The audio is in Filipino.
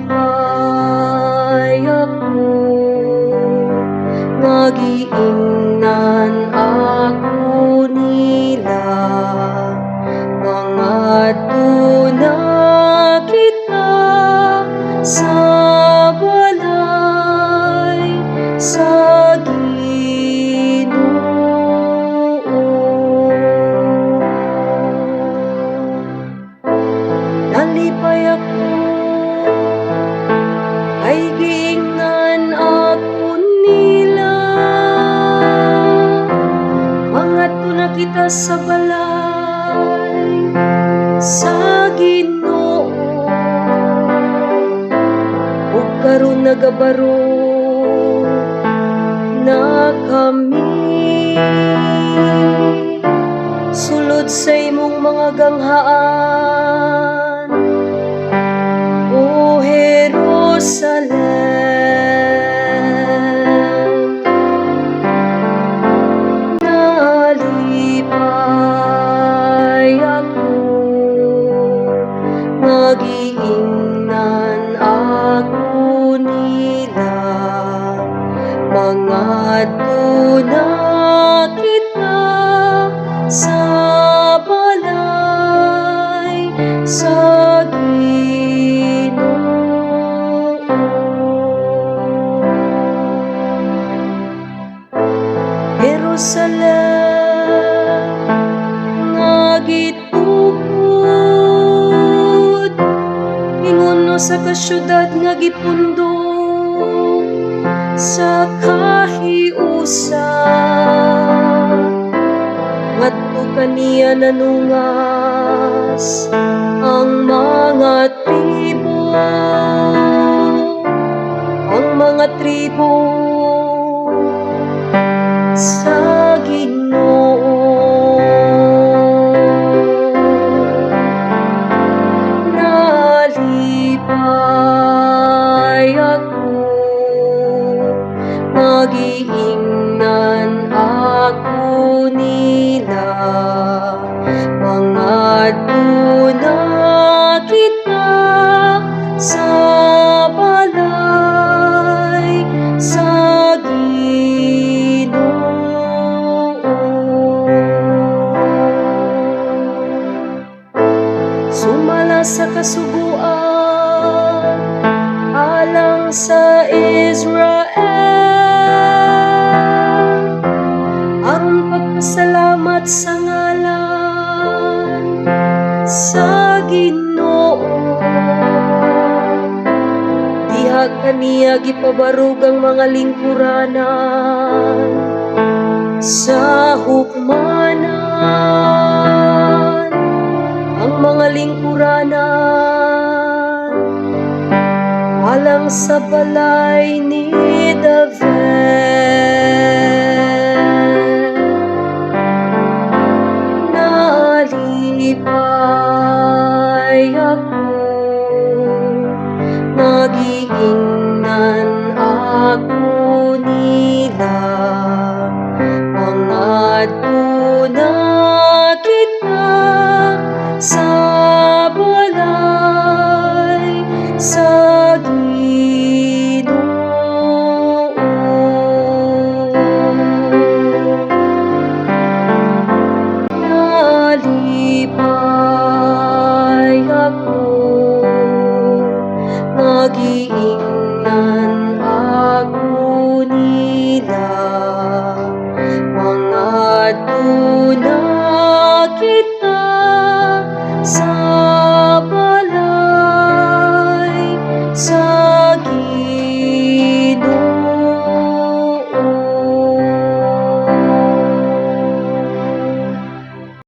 Nalipay ako, nagiingnan ako nila, mga tuna kita sa balay sa Ginoo. Nalipay ako, ay giingnan ako nila, mga tuna kita sa balay sa Ginoo. Ug karon nagabaro na kami sulod sa imong mga ganghaan, O Jerusalem. Nalipay ako, nagiingnan ako nila, mga tuna kita sa balay sa Ginoo. Jerusalem nga gitukod, ingon no sa kasyudad nga gipundok sa kahiusan, ngadto kaniya nanungas ang mga tribo, sa Ginoo. Nalipay ako, nagiingnan ako nila, mga tuna kita sa balay sa Ginoo. Sumala sa kasuguan alang sa Israel, ang pagpasalamat sa ngalan sa Ginoo. Diha kaniya gipabarug ang mga lingkuranan sa hukmanan, ang mga lingkuranan alang sa balay ni David. Nalipay ako, nagiingnan ako nila, mga tuna kita sa balay sa Ginoo. Nalipay ako, nagiingnan